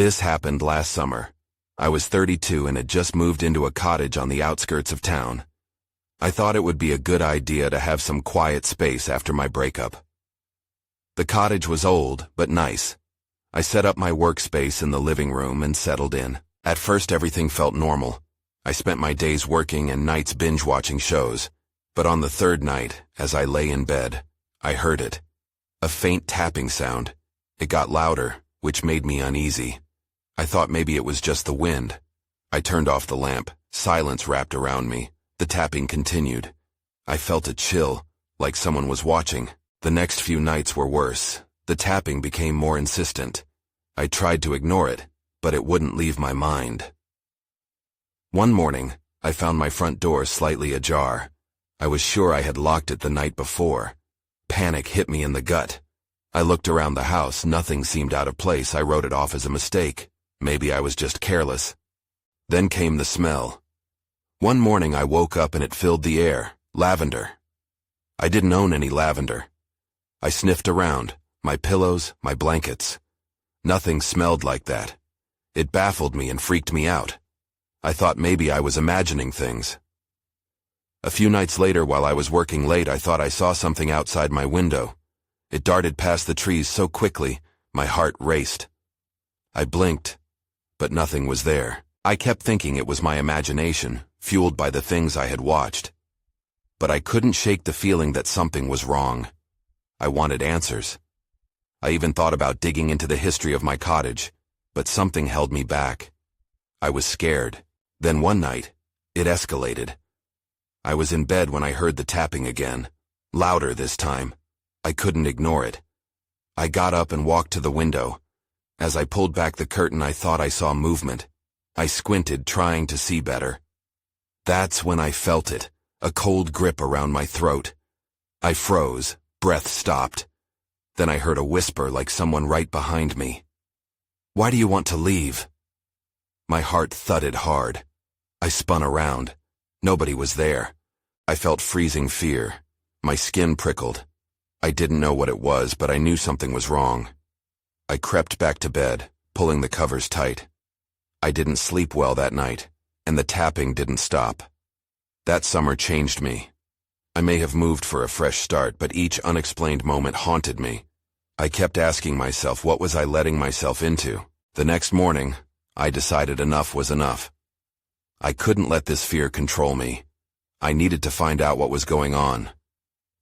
This happened last summer. I was 32 and had just moved into a cottage on the outskirts of town. I thought it would be a good idea to have some quiet space after my breakup. The cottage was old, but nice. I set up my workspace in the living room and settled in. At first everything felt normal. I spent my days working and nights binge-watching shows. But on the third night, as I lay in bed, I heard it. A faint tapping sound. It got louder, which made me uneasy. I thought maybe it was just the wind. I turned off the lamp. Silence wrapped around me. The tapping continued. I felt a chill, like someone was watching. The next few nights were worse. The tapping became more insistent. I tried to ignore it, but it wouldn't leave my mind. One morning, I found my front door slightly ajar. I was sure I had locked it the night before. Panic hit me in the gut. I looked around the house. Nothing seemed out of place. I wrote it off as a mistake. Maybe I was just careless. Then came the smell. One morning I woke up and it filled the air. Lavender. I didn't own any lavender. I sniffed around. My pillows, my blankets. Nothing smelled like that. It baffled me and freaked me out. I thought maybe I was imagining things. A few nights later, while I was working late, I thought I saw something outside my window. It darted past the trees so quickly, my heart raced. I blinked, but nothing was there. I kept thinking it was my imagination, fueled by the things I had watched. But I couldn't shake the feeling that something was wrong. I wanted answers. I even thought about digging into the history of my cottage, but something held me back. I was scared. Then one night, it escalated. I was in bed when I heard the tapping again, louder this time. I couldn't ignore it. I got up and walked to the window. As I pulled back the curtain, I thought I saw movement. I squinted, trying to see better. That's when I felt it, a cold grip around my throat. I froze, breath stopped. Then I heard a whisper like someone right behind me. "Why do you want to leave?" My heart thudded hard. I spun around. Nobody was there. I felt freezing fear. My skin prickled. I didn't know what it was, but I knew something was wrong. I crept back to bed, pulling the covers tight. I didn't sleep well that night, and the tapping didn't stop. That summer changed me. I may have moved for a fresh start, but each unexplained moment haunted me. I kept asking myself, what was I letting myself into? The next morning, I decided enough was enough. I couldn't let this fear control me. I needed to find out what was going on.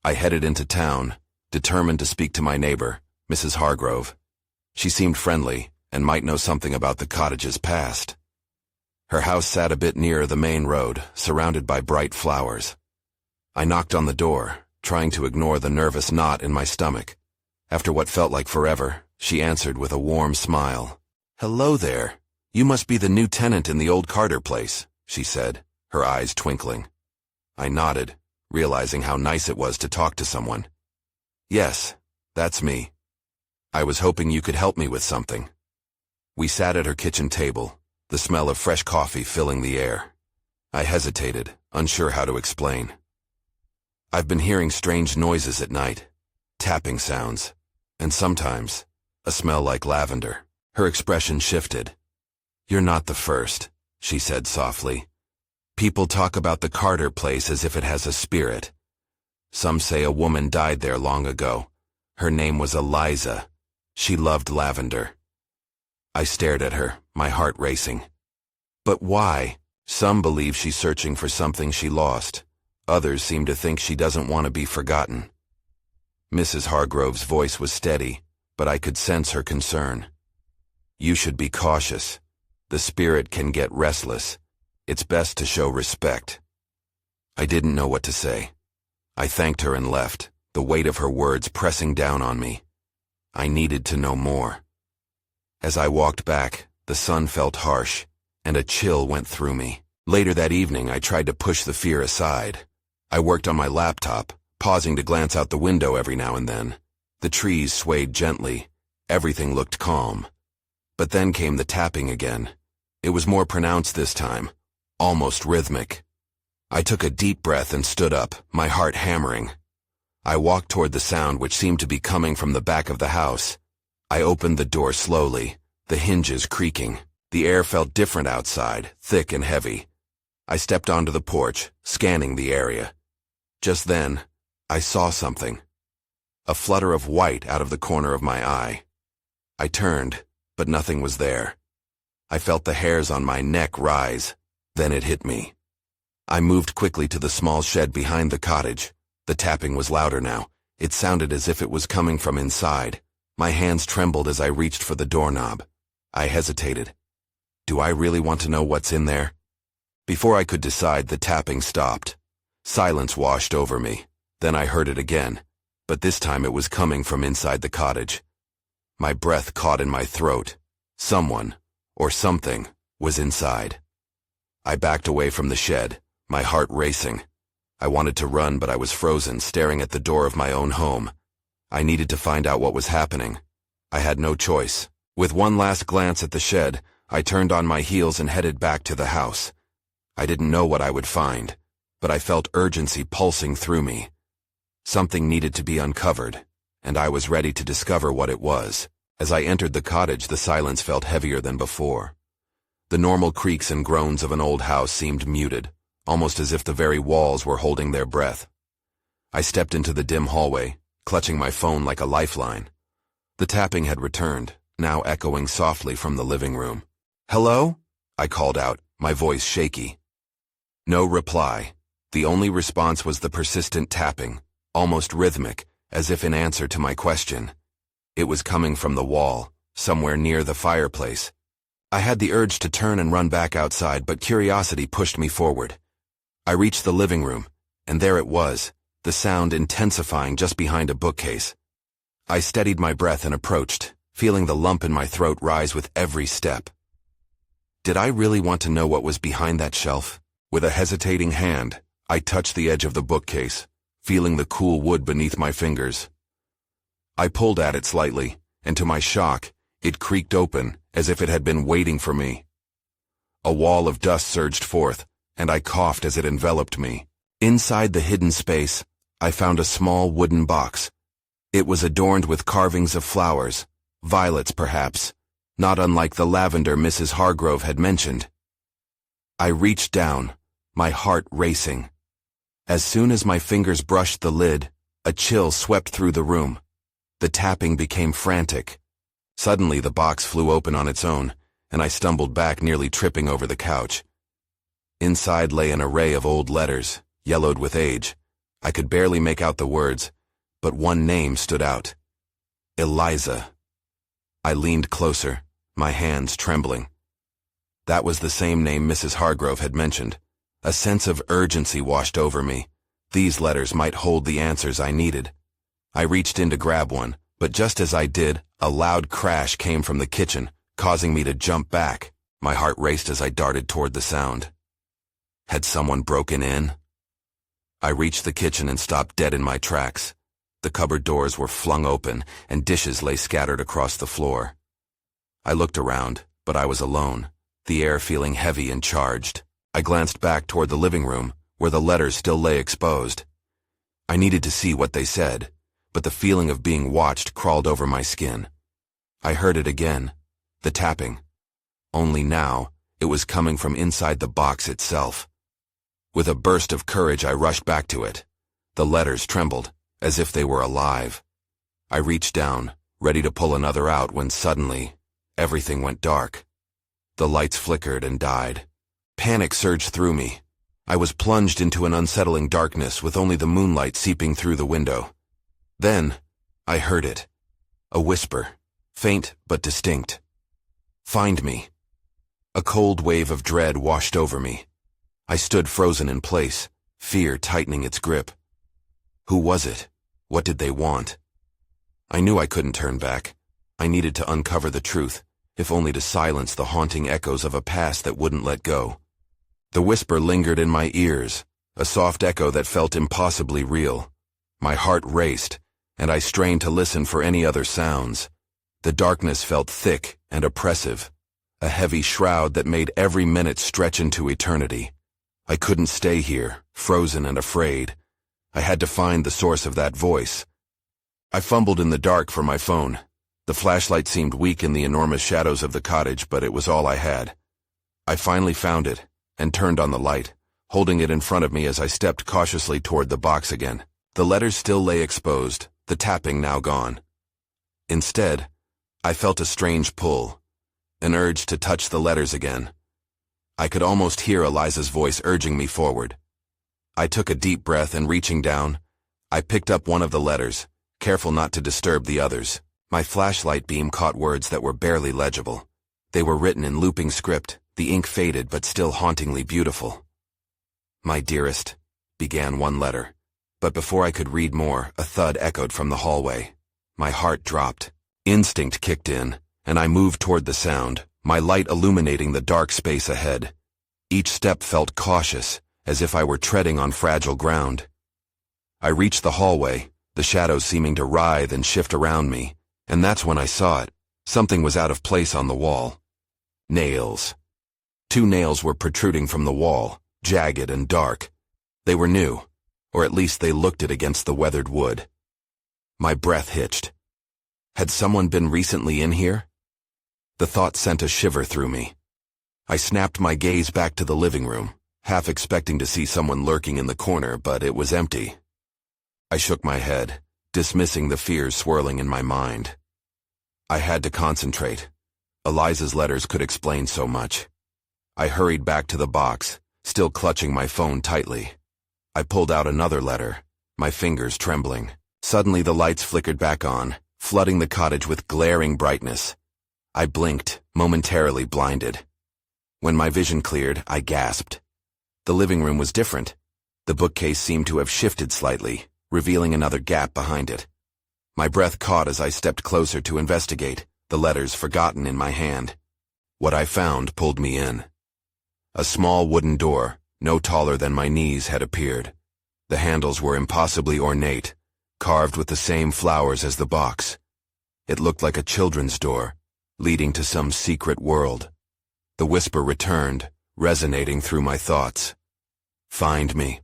I headed into town, determined to speak to my neighbor, Mrs. Hargrove. She seemed friendly and might know something about the cottage's past. Her house sat a bit nearer the main road, surrounded by bright flowers. I knocked on the door, trying to ignore the nervous knot in my stomach. After what felt like forever, she answered with a warm smile. "Hello there. You must be the new tenant in the old Carter place," she said, her eyes twinkling. I nodded, realizing how nice it was to talk to someone. "Yes, that's me. I was hoping you could help me with something." We sat at her kitchen table, the smell of fresh coffee filling the air. I hesitated, unsure how to explain. "I've been hearing strange noises at night, tapping sounds, and sometimes a smell like lavender." Her expression shifted. "You're not the first," she said softly. "People talk about the Carter place as if it has a spirit. Some say a woman died there long ago. Her name was Eliza. She loved lavender." I stared at her, my heart racing. "But why?" "Some believe she's searching for something she lost. Others seem to think she doesn't want to be forgotten." Mrs. Hargrove's voice was steady, but I could sense her concern. "You should be cautious. The spirit can get restless. It's best to show respect." I didn't know what to say. I thanked her and left, the weight of her words pressing down on me. I needed to know more. As I walked back, the sun felt harsh, and a chill went through me. Later that evening, I tried to push the fear aside. I worked on my laptop, pausing to glance out the window every now and then. The trees swayed gently. Everything looked calm. But then came the tapping again. It was more pronounced this time, almost rhythmic. I took a deep breath and stood up, my heart hammering. I walked toward the sound, which seemed to be coming from the back of the house. I opened the door slowly, the hinges creaking. The air felt different outside, thick and heavy. I stepped onto the porch, scanning the area. Just then, I saw something. A flutter of white out of the corner of my eye. I turned, but nothing was there. I felt the hairs on my neck rise. Then it hit me. I moved quickly to the small shed behind the cottage. The tapping was louder now. It sounded as if it was coming from inside. My hands trembled as I reached for the doorknob. I hesitated. Do I really want to know what's in there? Before I could decide, the tapping stopped. Silence washed over me. Then I heard it again, but this time it was coming from inside the cottage. My breath caught in my throat. Someone, or something, was inside. I backed away from the shed, my heart racing. I wanted to run, but I was frozen, staring at the door of my own home. I needed to find out what was happening. I had no choice. With one last glance at the shed, I turned on my heels and headed back to the house. I didn't know what I would find, but I felt urgency pulsing through me. Something needed to be uncovered, and I was ready to discover what it was. As I entered the cottage, the silence felt heavier than before. The normal creaks and groans of an old house seemed muted, almost as if the very walls were holding their breath. I stepped into the dim hallway, clutching my phone like a lifeline. The tapping had returned, now echoing softly from the living room. "Hello?" I called out, my voice shaky. No reply. The only response was the persistent tapping, almost rhythmic, as if in answer to my question. It was coming from the wall, somewhere near the fireplace. I had the urge to turn and run back outside, but curiosity pushed me forward. I reached the living room, and there it was, the sound intensifying just behind a bookcase. I steadied my breath and approached, feeling the lump in my throat rise with every step. Did I really want to know what was behind that shelf? With a hesitating hand, I touched the edge of the bookcase, feeling the cool wood beneath my fingers. I pulled at it slightly, and to my shock, it creaked open as if it had been waiting for me. A wall of dust surged forth, and I coughed as it enveloped me. Inside the hidden space, I found a small wooden box. It was adorned with carvings of flowers, violets perhaps, not unlike the lavender Mrs. Hargrove had mentioned. I reached down, my heart racing. As soon as my fingers brushed the lid, a chill swept through the room. The tapping became frantic. Suddenly the box flew open on its own, and I stumbled back, nearly tripping over the couch. Inside lay an array of old letters, yellowed with age. I could barely make out the words, but one name stood out. Eliza. I leaned closer, my hands trembling. That was the same name Mrs. Hargrove had mentioned. A sense of urgency washed over me. These letters might hold the answers I needed. I reached in to grab one, but just as I did, a loud crash came from the kitchen, causing me to jump back. My heart raced as I darted toward the sound. Had someone broken in? I reached the kitchen and stopped dead in my tracks. The cupboard doors were flung open, and dishes lay scattered across the floor. I looked around, but I was alone, the air feeling heavy and charged. I glanced back toward the living room, where the letters still lay exposed. I needed to see what they said, but the feeling of being watched crawled over my skin. I heard it again, the tapping. Only now, it was coming from inside the box itself. With a burst of courage, I rushed back to it. The letters trembled, as if they were alive. I reached down, ready to pull another out, when suddenly, everything went dark. The lights flickered and died. Panic surged through me. I was plunged into an unsettling darkness with only the moonlight seeping through the window. Then, I heard it. A whisper, faint but distinct. "Find me." A cold wave of dread washed over me. I stood frozen in place, fear tightening its grip. Who was it? What did they want? I knew I couldn't turn back. I needed to uncover the truth, if only to silence the haunting echoes of a past that wouldn't let go. The whisper lingered in my ears, a soft echo that felt impossibly real. My heart raced, and I strained to listen for any other sounds. The darkness felt thick and oppressive, a heavy shroud that made every minute stretch into eternity. I couldn't stay here, frozen and afraid. I had to find the source of that voice. I fumbled in the dark for my phone. The flashlight seemed weak in the enormous shadows of the cottage, but it was all I had. I finally found it, and turned on the light, holding it in front of me as I stepped cautiously toward the box again. The letters still lay exposed, the tapping now gone. Instead, I felt a strange pull, an urge to touch the letters again. I could almost hear Eliza's voice urging me forward. I took a deep breath and reaching down, I picked up one of the letters, careful not to disturb the others. My flashlight beam caught words that were barely legible. They were written in looping script, the ink faded but still hauntingly beautiful. "My dearest," began one letter. But before I could read more, a thud echoed from the hallway. My heart dropped. Instinct kicked in, and I moved toward the sound, my light illuminating the dark space ahead. Each step felt cautious, as if I were treading on fragile ground. I reached the hallway, the shadows seeming to writhe and shift around me, and that's when I saw it. Something was out of place on the wall. Nails. 2 nails were protruding from the wall, jagged and dark. They were new, or at least they looked it against the weathered wood. My breath hitched. Had someone been recently in here? The thought sent a shiver through me. I snapped my gaze back to the living room, half expecting to see someone lurking in the corner, but it was empty. I shook my head, dismissing the fears swirling in my mind. I had to concentrate. Eliza's letters could explain so much. I hurried back to the box, still clutching my phone tightly. I pulled out another letter, my fingers trembling. Suddenly the lights flickered back on, flooding the cottage with glaring brightness. I blinked, momentarily blinded. When my vision cleared, I gasped. The living room was different. The bookcase seemed to have shifted slightly, revealing another gap behind it. My breath caught as I stepped closer to investigate, the letters forgotten in my hand. What I found pulled me in. A small wooden door, no taller than my knees, had appeared. The handles were impossibly ornate, carved with the same flowers as the box. It looked like a children's door, leading to some secret world. The whisper returned, resonating through my thoughts. "Find me."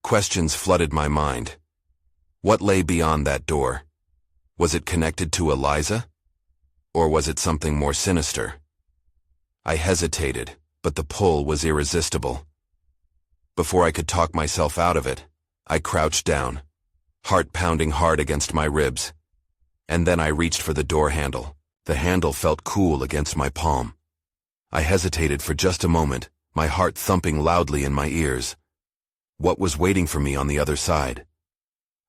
Questions flooded my mind. What lay beyond that door? Was it connected to Eliza? Or was it something more sinister? I hesitated, but the pull was irresistible. Before I could talk myself out of it, I crouched down, heart pounding hard against my ribs. And then I reached for the door handle. The handle felt cool against my palm. I hesitated for just a moment, my heart thumping loudly in my ears. What was waiting for me on the other side?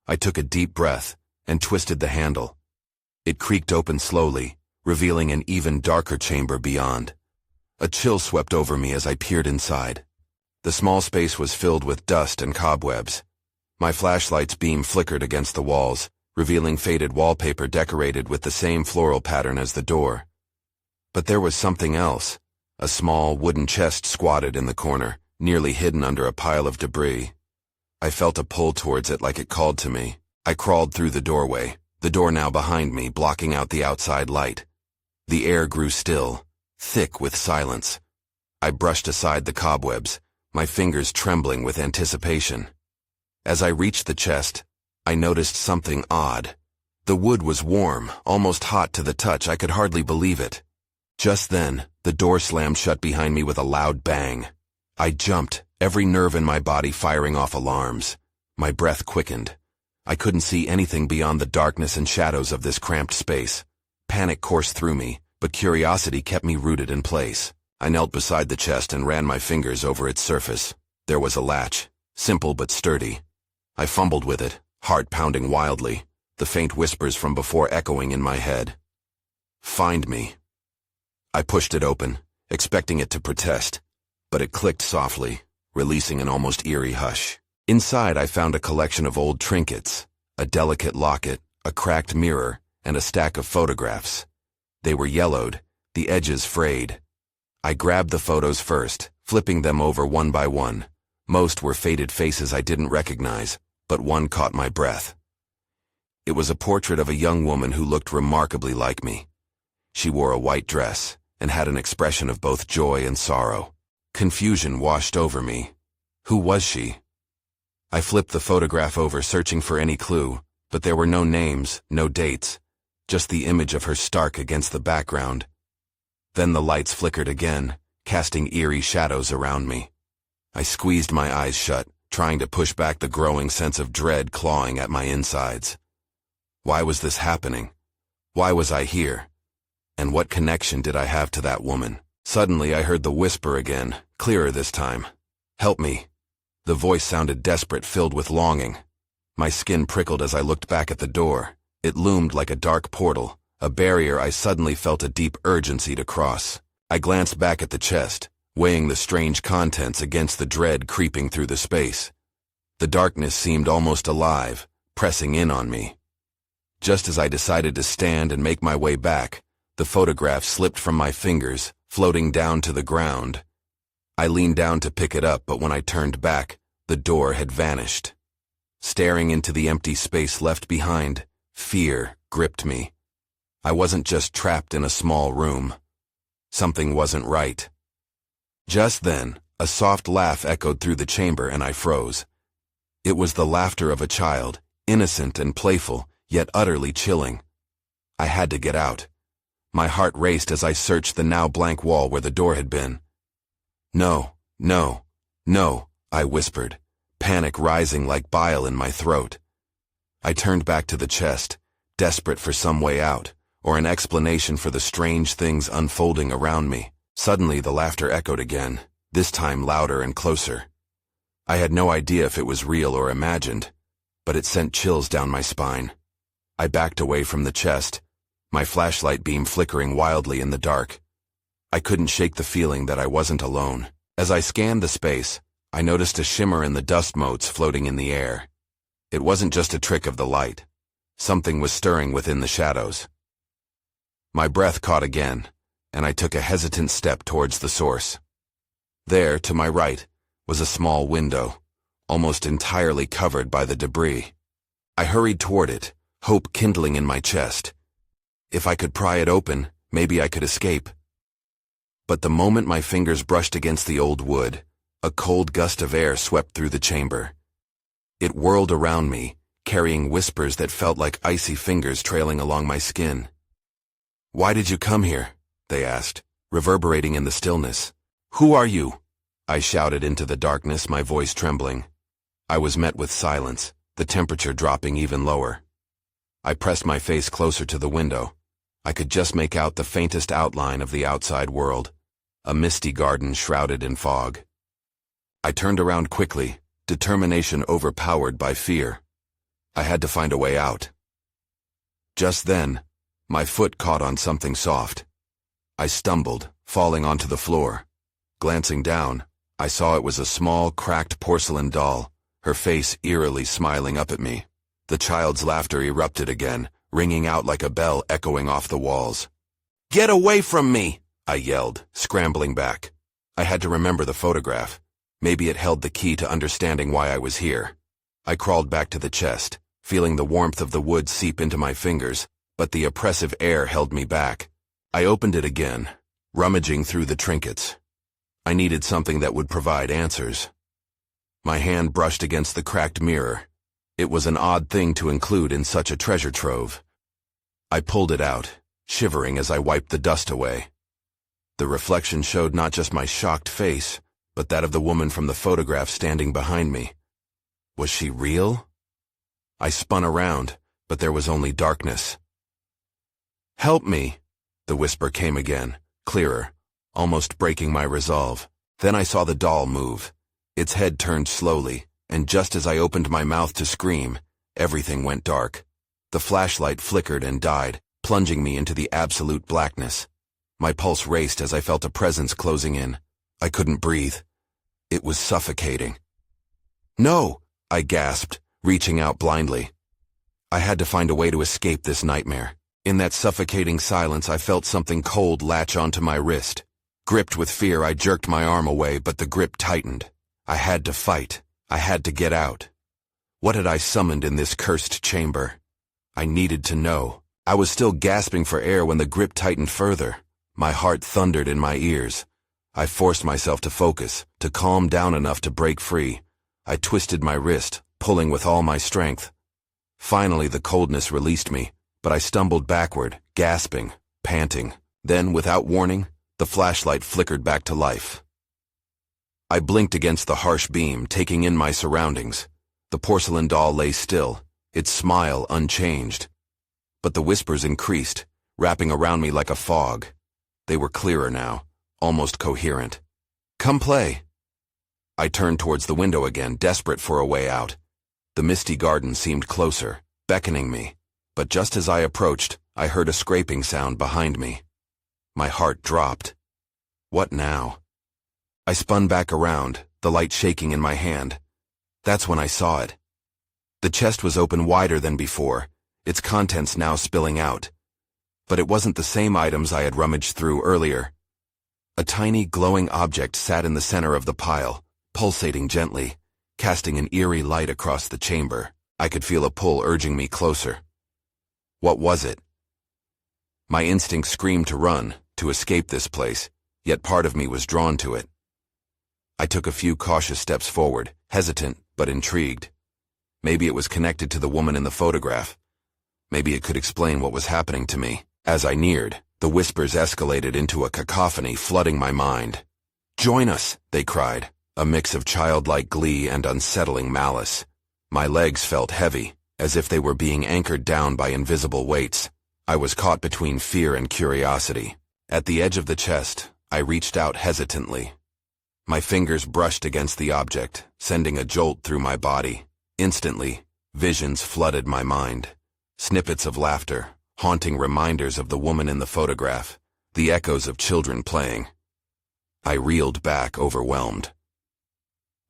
I took a deep breath and twisted the handle. It creaked open slowly, revealing an even darker chamber beyond. A chill swept over me as I peered inside. The small space was filled with dust and cobwebs. My flashlight's beam flickered against the walls, revealing faded wallpaper decorated with the same floral pattern as the door. But there was something else. A small wooden chest squatted in the corner, nearly hidden under a pile of debris. I felt a pull towards it like it called to me. I crawled through the doorway, the door now behind me, blocking out the outside light. The air grew still, thick with silence. I brushed aside the cobwebs, my fingers trembling with anticipation. As I reached the chest, I noticed something odd. The wood was warm, almost hot to the touch. I could hardly believe it. Just then, the door slammed shut behind me with a loud bang. I jumped, every nerve in my body firing off alarms. My breath quickened. I couldn't see anything beyond the darkness and shadows of this cramped space. Panic coursed through me, but curiosity kept me rooted in place. I knelt beside the chest and ran my fingers over its surface. There was a latch, simple but sturdy. I fumbled with it, heart pounding wildly, the faint whispers from before echoing in my head. "Find me." I pushed it open, expecting it to protest, but it clicked softly, releasing an almost eerie hush. Inside I found a collection of old trinkets, a delicate locket, a cracked mirror, and a stack of photographs. They were yellowed, the edges frayed. I grabbed the photos first, flipping them over one by one. Most were faded faces I didn't recognize, but one caught my breath. It was a portrait of a young woman who looked remarkably like me. She wore a white dress and had an expression of both joy and sorrow. Confusion washed over me. Who was she? I flipped the photograph over, searching for any clue, but there were no names, no dates. just the image of her stark against the background. Then the lights flickered again, casting eerie shadows around me. I squeezed my eyes shut, trying to push back the growing sense of dread clawing at my insides. Why was this happening? Why was I here? And what connection did I have to that woman? Suddenly I heard the whisper again, clearer this time. "Help me." The voice sounded desperate, filled with longing. My skin prickled as I looked back at the door. It loomed like a dark portal, a barrier I suddenly felt a deep urgency to cross. I glanced back at the chest, weighing the strange contents against the dread creeping through the space. The darkness seemed almost alive, pressing in on me. Just as I decided to stand and make my way back, the photograph slipped from my fingers, floating down to the ground. I leaned down to pick it up, but when I turned back, the door had vanished. Staring into the empty space left behind, fear gripped me. I wasn't just trapped in a small room. Something wasn't right. Just then, a soft laugh echoed through the chamber and I froze. It was the laughter of a child, innocent and playful, yet utterly chilling. I had to get out. My heart raced as I searched the now blank wall where the door had been. "No, no, no," I whispered, panic rising like bile in my throat. I turned back to the chest, desperate for some way out, or an explanation for the strange things unfolding around me. Suddenly the laughter echoed again, this time louder and closer. I had no idea if it was real or imagined, but it sent chills down my spine. I backed away from the chest, my flashlight beam flickering wildly in the dark. I couldn't shake the feeling that I wasn't alone. As I scanned the space, I noticed a shimmer in the dust motes floating in the air. It wasn't just a trick of the light. Something was stirring within the shadows. My breath caught again, and I took a hesitant step towards the source. There, to my right, was a small window, almost entirely covered by the debris. I hurried toward it, hope kindling in my chest. If I could pry it open, maybe I could escape. But the moment my fingers brushed against the old wood, a cold gust of air swept through the chamber. It whirled around me, carrying whispers that felt like icy fingers trailing along my skin. "Why did you come here?" they asked, reverberating in the stillness. "Who are you?" I shouted into the darkness, my voice trembling. I was met with silence, the temperature dropping even lower. I pressed my face closer to the window. I could just make out the faintest outline of the outside world, a misty garden shrouded in fog. I turned around quickly, determination overpowered by fear. I had to find a way out. Just then, my foot caught on something soft. I stumbled, falling onto the floor. Glancing down, I saw it was a small, cracked porcelain doll, her face eerily smiling up at me. The child's laughter erupted again, ringing out like a bell echoing off the walls. "Get away from me!" I yelled, scrambling back. I had to remember the photograph. Maybe it held the key to understanding why I was here. I crawled back to the chest, feeling the warmth of the wood seep into my fingers, but the oppressive air held me back. I opened it again, rummaging through the trinkets. I needed something that would provide answers. My hand brushed against the cracked mirror. It was an odd thing to include in such a treasure trove. I pulled it out, shivering as I wiped the dust away. The reflection showed not just my shocked face, but that of the woman from the photograph standing behind me. Was she real? I spun around, but there was only darkness. "Help me," the whisper came again, clearer, almost breaking my resolve. Then I saw the doll move. Its head turned slowly, and just as I opened my mouth to scream, everything went dark. The flashlight flickered and died, plunging me into the absolute blackness. My pulse raced as I felt a presence closing in. I couldn't breathe. It was suffocating. "No!" I gasped, reaching out blindly. I had to find a way to escape this nightmare. In that suffocating silence, I felt something cold latch onto my wrist. Gripped with fear, I jerked my arm away, but the grip tightened. I had to fight. I had to get out. What had I summoned in this cursed chamber? I needed to know. I was still gasping for air when the grip tightened further. My heart thundered in my ears. I forced myself to focus, to calm down enough to break free. I twisted my wrist, pulling with all my strength. Finally, the coldness released me, but I stumbled backward, gasping, panting. Then, without warning, the flashlight flickered back to life. I blinked against the harsh beam, taking in my surroundings. The porcelain doll lay still, its smile unchanged. But the whispers increased, wrapping around me like a fog. They were clearer now, almost coherent. "Come play." I turned towards the window again, desperate for a way out. The misty garden seemed closer, beckoning me. But just as I approached, I heard a scraping sound behind me. My heart dropped. What now? I spun back around, the light shaking in my hand. That's when I saw it. The chest was open wider than before, its contents now spilling out. But it wasn't the same items I had rummaged through earlier. A tiny glowing object sat in the center of the pile, pulsating gently, casting an eerie light across the chamber. I could feel a pull urging me closer. What was it? My instinct screamed to run, to escape this place, yet part of me was drawn to it. I took a few cautious steps forward, hesitant but intrigued. Maybe it was connected to the woman in the photograph. Maybe it could explain what was happening to me. As I neared, the whispers escalated into a cacophony, flooding my mind. "Join us," they cried, a mix of childlike glee and unsettling malice. My legs felt heavy, as if they were being anchored down by invisible weights. I was caught between fear and curiosity. At the edge of the chest, I reached out hesitantly. My fingers brushed against the object, sending a jolt through my body. Instantly, visions flooded my mind. Snippets of laughter, haunting reminders of the woman in the photograph, the echoes of children playing. I reeled back, overwhelmed.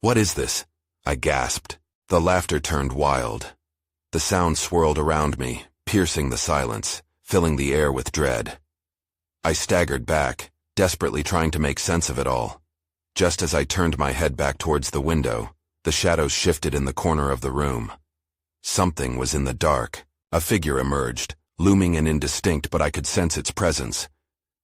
"What is this?" I gasped. The laughter turned wild. The sound swirled around me, piercing the silence, filling the air with dread. I staggered back, desperately trying to make sense of it all. Just as I turned my head back towards the window, the shadows shifted in the corner of the room. Something was in the dark. A figure emerged, looming and indistinct, but I could sense its presence.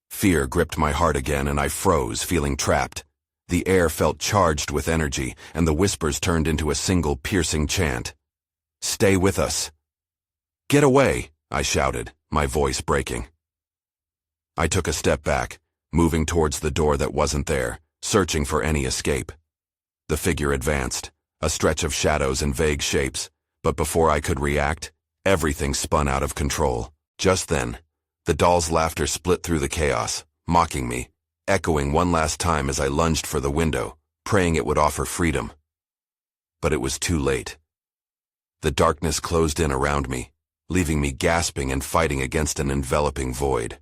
Fear gripped my heart again, and I froze, feeling trapped. The air felt charged with energy, and the whispers turned into a single piercing chant. "Stay with us." "Get away," I shouted, my voice breaking. I took a step back, moving towards the door that wasn't there, searching for any escape. The figure advanced, a stretch of shadows and vague shapes, but before I could react, everything spun out of control. Just then, the doll's laughter split through the chaos, mocking me, echoing one last time as I lunged for the window, praying it would offer freedom. But it was too late. The darkness closed in around me, leaving me gasping and fighting against an enveloping void.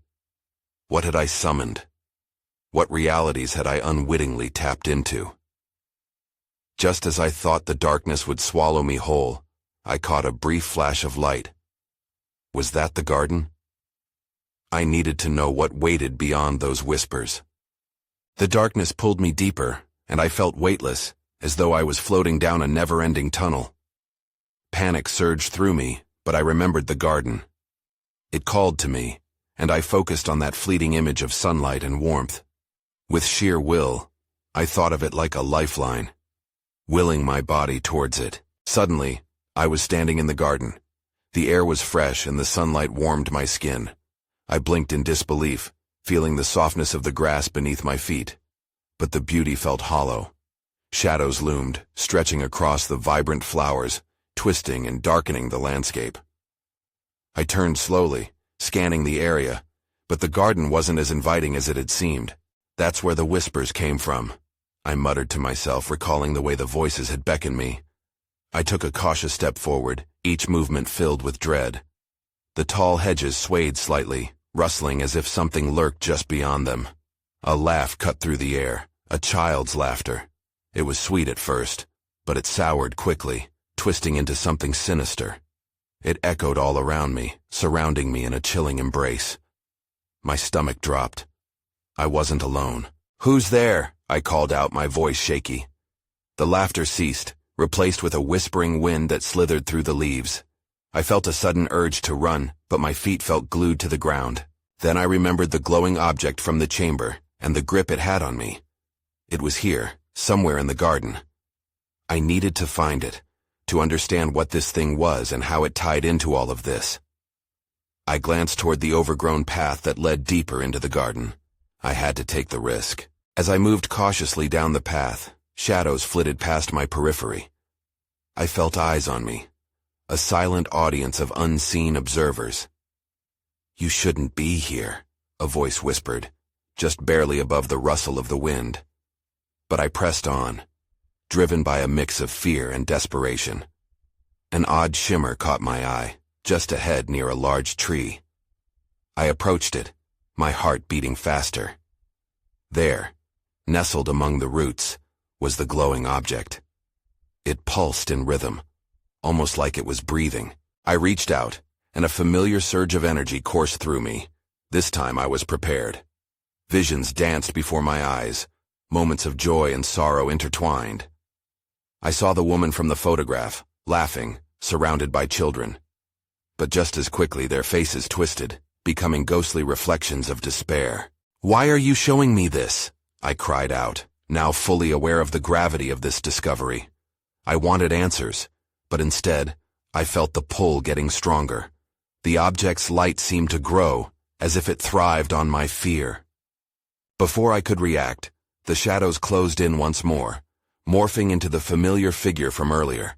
What had I summoned? What realities had I unwittingly tapped into? Just as I thought the darkness would swallow me whole, I caught a brief flash of light. Was that the garden? I needed to know what waited beyond those whispers. The darkness pulled me deeper, and I felt weightless, as though I was floating down a never-ending tunnel. Panic surged through me, but I remembered the garden. It called to me, and I focused on that fleeting image of sunlight and warmth. With sheer will, I thought of it like a lifeline, willing my body towards it. Suddenly, I was standing in the garden. The air was fresh and the sunlight warmed my skin. I blinked in disbelief, feeling the softness of the grass beneath my feet. But the beauty felt hollow. Shadows loomed, stretching across the vibrant flowers, twisting and darkening the landscape. I turned slowly, scanning the area, but the garden wasn't as inviting as it had seemed. "That's where the whispers came from," I muttered to myself, recalling the way the voices had beckoned me. I took a cautious step forward, each movement filled with dread. The tall hedges swayed slightly, rustling as if something lurked just beyond them. A laugh cut through the air, a child's laughter. It was sweet at first, but it soured quickly, twisting into something sinister. It echoed all around me, surrounding me in a chilling embrace. My stomach dropped. I wasn't alone. "Who's there?" I called out, my voice shaky. The laughter ceased, replaced with a whispering wind that slithered through the leaves. I felt a sudden urge to run, but my feet felt glued to the ground. Then I remembered the glowing object from the chamber, and the grip it had on me. It was here, somewhere in the garden. I needed to find it, to understand what this thing was and how it tied into all of this. I glanced toward the overgrown path that led deeper into the garden. I had to take the risk. As I moved cautiously down the path, shadows flitted past my periphery. I felt eyes on me, a silent audience of unseen observers. "You shouldn't be here," a voice whispered, just barely above the rustle of the wind. But I pressed on, driven by a mix of fear and desperation. An odd shimmer caught my eye, just ahead near a large tree. I approached it, my heart beating faster. There, nestled among the roots, was the glowing object. It pulsed in rhythm, almost like it was breathing. I reached out, and a familiar surge of energy coursed through me. This time I was prepared. Visions danced before my eyes, moments of joy and sorrow intertwined. I saw the woman from the photograph, laughing, surrounded by children. But just as quickly their faces twisted, becoming ghostly reflections of despair. "Why are you showing me this?" I cried out, now fully aware of the gravity of this discovery. I wanted answers, but instead, I felt the pull getting stronger. The object's light seemed to grow, as if it thrived on my fear. Before I could react, the shadows closed in once more, morphing into the familiar figure from earlier.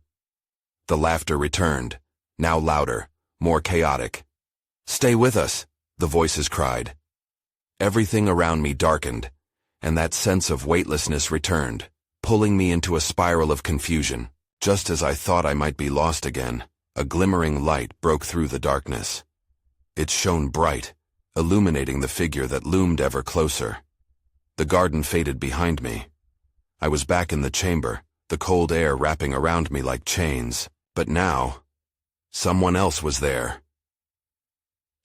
The laughter returned, now louder, more chaotic. "Stay with us," the voices cried. Everything around me darkened, and that sense of weightlessness returned, pulling me into a spiral of confusion. Just as I thought I might be lost again, a glimmering light broke through the darkness. It shone bright, illuminating the figure that loomed ever closer. The garden faded behind me. I was back in the chamber, the cold air wrapping around me like chains. But now, someone else was there.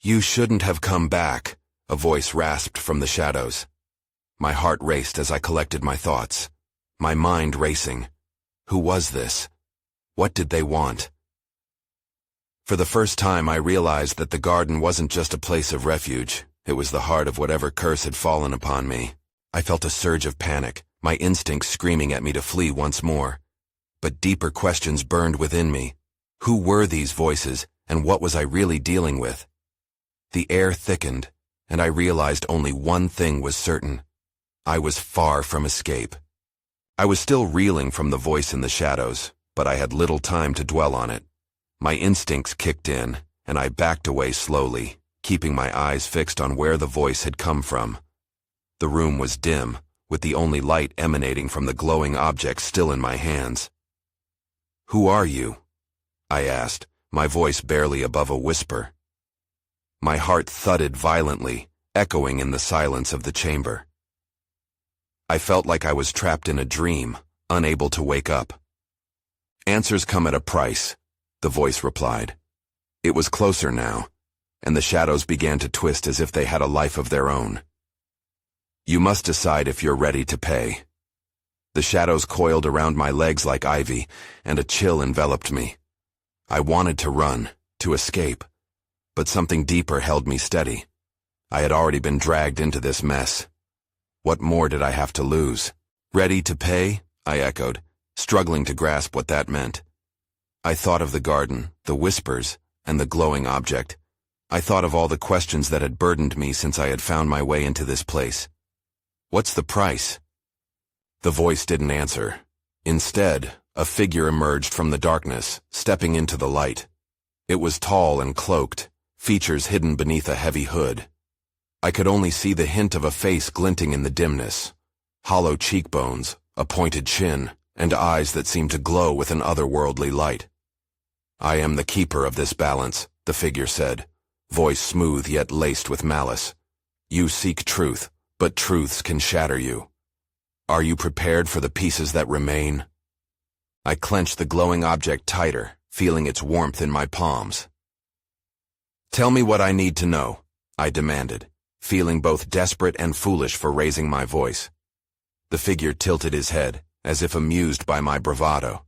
"You shouldn't have come back," a voice rasped from the shadows. My heart raced as I collected my thoughts, my mind racing. Who was this? What did they want? For the first time, I realized that the garden wasn't just a place of refuge. It was the heart of whatever curse had fallen upon me. I felt a surge of panic, my instincts screaming at me to flee once more. But deeper questions burned within me. Who were these voices, and what was I really dealing with? The air thickened, and I realized only one thing was certain. I was far from escape. I was still reeling from the voice in the shadows, but I had little time to dwell on it. My instincts kicked in, and I backed away slowly, keeping my eyes fixed on where the voice had come from. The room was dim, with the only light emanating from the glowing object still in my hands. "Who are you?" I asked, my voice barely above a whisper. My heart thudded violently, echoing in the silence of the chamber. I felt like I was trapped in a dream, unable to wake up. "Answers come at a price," the voice replied. It was closer now, and the shadows began to twist as if they had a life of their own. "You must decide if you're ready to pay." The shadows coiled around my legs like ivy, and a chill enveloped me. I wanted to run, to escape, but something deeper held me steady. I had already been dragged into this mess. What more did I have to lose? "Ready to pay?" I echoed, struggling to grasp what that meant. I thought of the garden, the whispers, and the glowing object. I thought of all the questions that had burdened me since I had found my way into this place. "What's the price?" The voice didn't answer. Instead, a figure emerged from the darkness, stepping into the light. It was tall and cloaked, features hidden beneath a heavy hood. I could only see the hint of a face glinting in the dimness, hollow cheekbones, a pointed chin, and eyes that seemed to glow with an otherworldly light. "I am the keeper of this balance," the figure said, voice smooth yet laced with malice. "You seek truth, but truths can shatter you. Are you prepared for the pieces that remain?" I clenched the glowing object tighter, feeling its warmth in my palms. "Tell me what I need to know," I demanded, feeling both desperate and foolish for raising my voice. The figure tilted his head, as if amused by my bravado.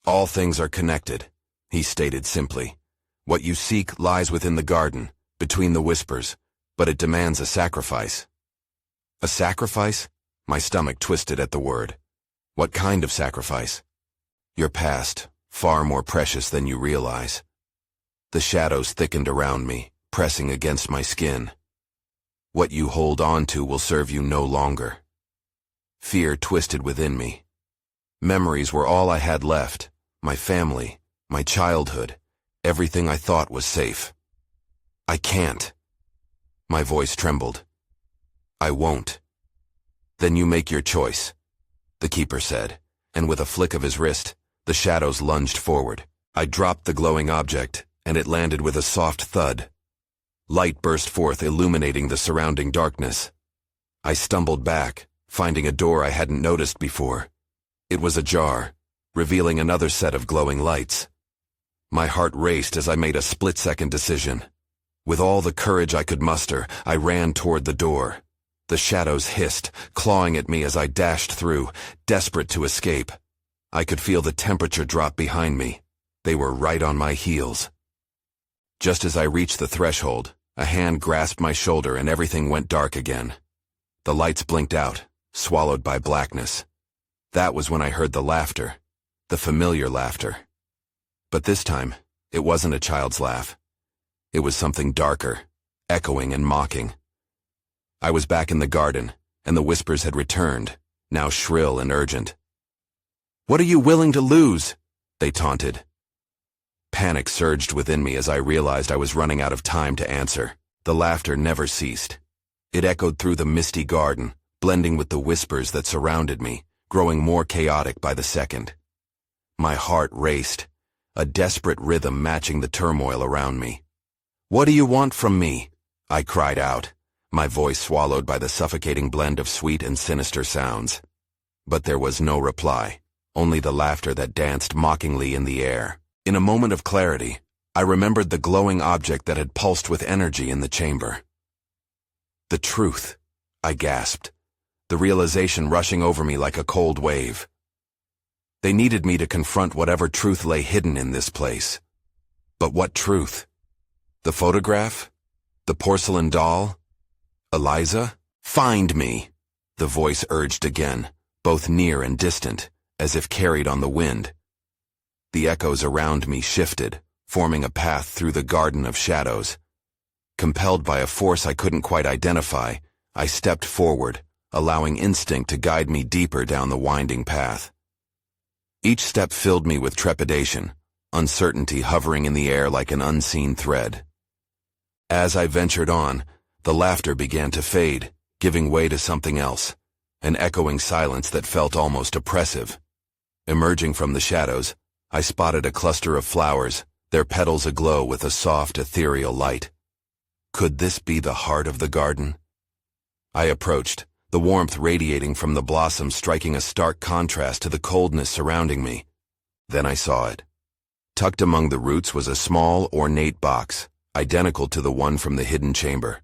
"All things are connected," he stated simply. "What you seek lies within the garden, between the whispers, but it demands a sacrifice." "A sacrifice?" My stomach twisted at the word. "What kind of sacrifice?" "Your past, far more precious than you realize." The shadows thickened around me, pressing against my skin. What you hold on to will serve you no longer. Fear twisted within me. Memories were all I had left, my family, my childhood, everything I thought was safe. I can't. My voice trembled. I won't. Then you make your choice, the keeper said, and with a flick of his wrist, the shadows lunged forward. I dropped the glowing object, and it landed with a soft thud. Light burst forth, illuminating the surrounding darkness. I stumbled back, finding a door I hadn't noticed before. It was ajar, revealing another set of glowing lights. My heart raced as I made a split-second decision. With all the courage I could muster, I ran toward the door. The shadows hissed, clawing at me as I dashed through, desperate to escape. I could feel the temperature drop behind me. They were right on my heels. Just as I reached the threshold, a hand grasped my shoulder and everything went dark again. The lights blinked out, swallowed by blackness. That was when I heard the laughter, the familiar laughter. But this time, it wasn't a child's laugh. It was something darker, echoing and mocking. I was back in the garden, and the whispers had returned, now shrill and urgent. "What are you willing to lose?" they taunted. Panic surged within me as I realized I was running out of time to answer. The laughter never ceased. It echoed through the misty garden, blending with the whispers that surrounded me, growing more chaotic by the second. My heart raced, a desperate rhythm matching the turmoil around me. "What do you want from me?" I cried out, my voice swallowed by the suffocating blend of sweet and sinister sounds. But there was no reply, only the laughter that danced mockingly in the air. In a moment of clarity, I remembered the glowing object that had pulsed with energy in the chamber. The truth, I gasped, the realization rushing over me like a cold wave. They needed me to confront whatever truth lay hidden in this place. But what truth? The photograph? The porcelain doll? Eliza? "Find me," the voice urged again, both near and distant, as if carried on the wind. The echoes around me shifted, forming a path through the garden of shadows. Compelled by a force I couldn't quite identify, I stepped forward, allowing instinct to guide me deeper down the winding path. Each step filled me with trepidation, uncertainty hovering in the air like an unseen thread. As I ventured on, the laughter began to fade, giving way to something else, an echoing silence that felt almost oppressive. Emerging from the shadows, I spotted a cluster of flowers, their petals aglow with a soft, ethereal light. Could this be the heart of the garden? I approached, the warmth radiating from the blossoms striking a stark contrast to the coldness surrounding me. Then I saw it. Tucked among the roots was a small, ornate box, identical to the one from the hidden chamber.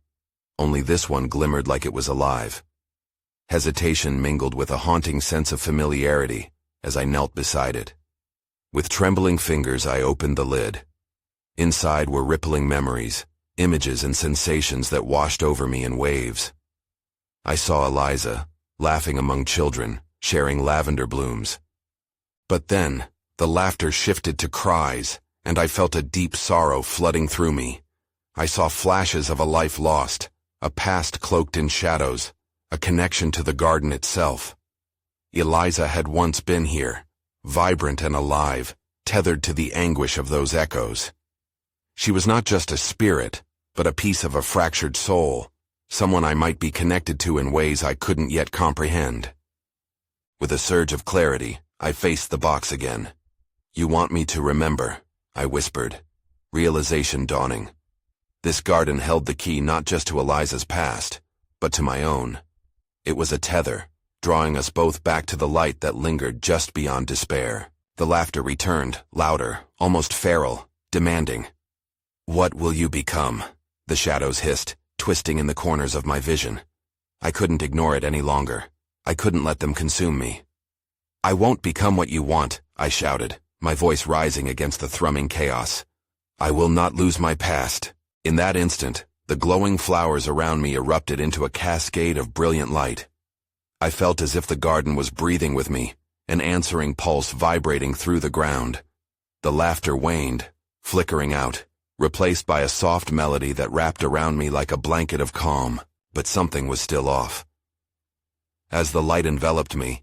Only this one glimmered like it was alive. Hesitation mingled with a haunting sense of familiarity as I knelt beside it. With trembling fingers, I opened the lid. Inside were rippling memories, images and sensations that washed over me in waves. I saw Eliza, laughing among children, sharing lavender blooms. But then, the laughter shifted to cries, and I felt a deep sorrow flooding through me. I saw flashes of a life lost, a past cloaked in shadows, a connection to the garden itself. Eliza had once been here, vibrant and alive, tethered to the anguish of those echoes. She was not just a spirit, but a piece of a fractured soul, someone I might be connected to in ways I couldn't yet comprehend. With a surge of clarity, I faced the box again. "You want me to remember," I whispered, realization dawning. This garden held the key not just to Eliza's past, but to my own. It was a tether, drawing us both back to the light that lingered just beyond despair. The laughter returned, louder, almost feral, demanding. "What will you become?" the shadows hissed, twisting in the corners of my vision. I couldn't ignore it any longer. I couldn't let them consume me. "I won't become what you want," I shouted, my voice rising against the thrumming chaos. "I will not lose my past." In that instant, the glowing flowers around me erupted into a cascade of brilliant light. I felt as if the garden was breathing with me, an answering pulse vibrating through the ground. The laughter waned, flickering out, replaced by a soft melody that wrapped around me like a blanket of calm, but something was still off. As the light enveloped me,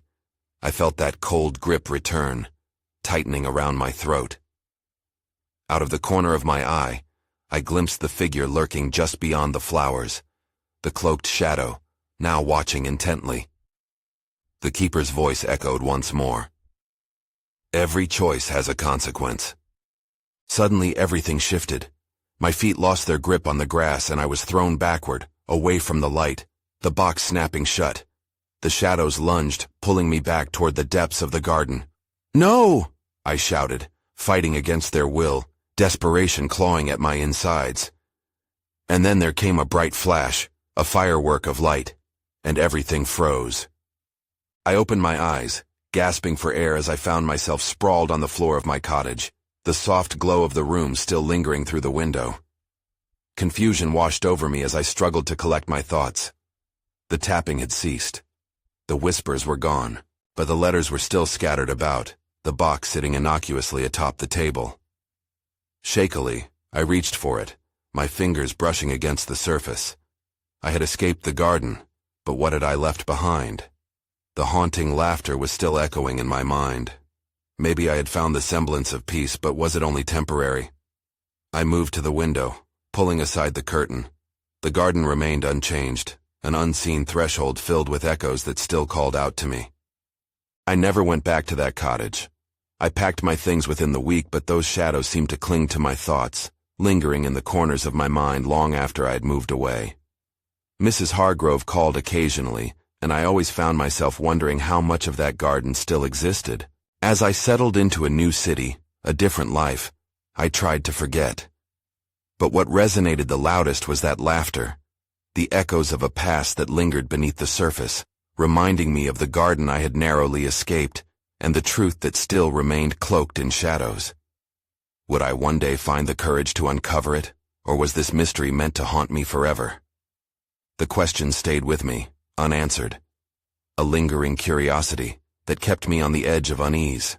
I felt that cold grip return, tightening around my throat. Out of the corner of my eye, I glimpsed the figure lurking just beyond the flowers, the cloaked shadow, now watching intently. The keeper's voice echoed once more. Every choice has a consequence. Suddenly everything shifted. My feet lost their grip on the grass and I was thrown backward, away from the light, the box snapping shut. The shadows lunged, pulling me back toward the depths of the garden. "No!" I shouted, fighting against their will, desperation clawing at my insides. And then there came a bright flash, a firework of light, and everything froze. I opened my eyes, gasping for air as I found myself sprawled on the floor of my cottage, the soft glow of the room still lingering through the window. Confusion washed over me as I struggled to collect my thoughts. The tapping had ceased. The whispers were gone, but the letters were still scattered about, the box sitting innocuously atop the table. Shakily, I reached for it, my fingers brushing against the surface. I had escaped the garden, but what had I left behind? The haunting laughter was still echoing in my mind. Maybe I had found the semblance of peace, but was it only temporary? I moved to the window, pulling aside the curtain. The garden remained unchanged, an unseen threshold filled with echoes that still called out to me. I never went back to that cottage. I packed my things within the week, but those shadows seemed to cling to my thoughts, lingering in the corners of my mind long after I had moved away. Mrs. Hargrove called occasionally, and I always found myself wondering how much of that garden still existed. As I settled into a new city, a different life, I tried to forget. But what resonated the loudest was that laughter, the echoes of a past that lingered beneath the surface, reminding me of the garden I had narrowly escaped, and the truth that still remained cloaked in shadows. Would I one day find the courage to uncover it, or was this mystery meant to haunt me forever? The question stayed with me, unanswered, a lingering curiosity that kept me on the edge of unease.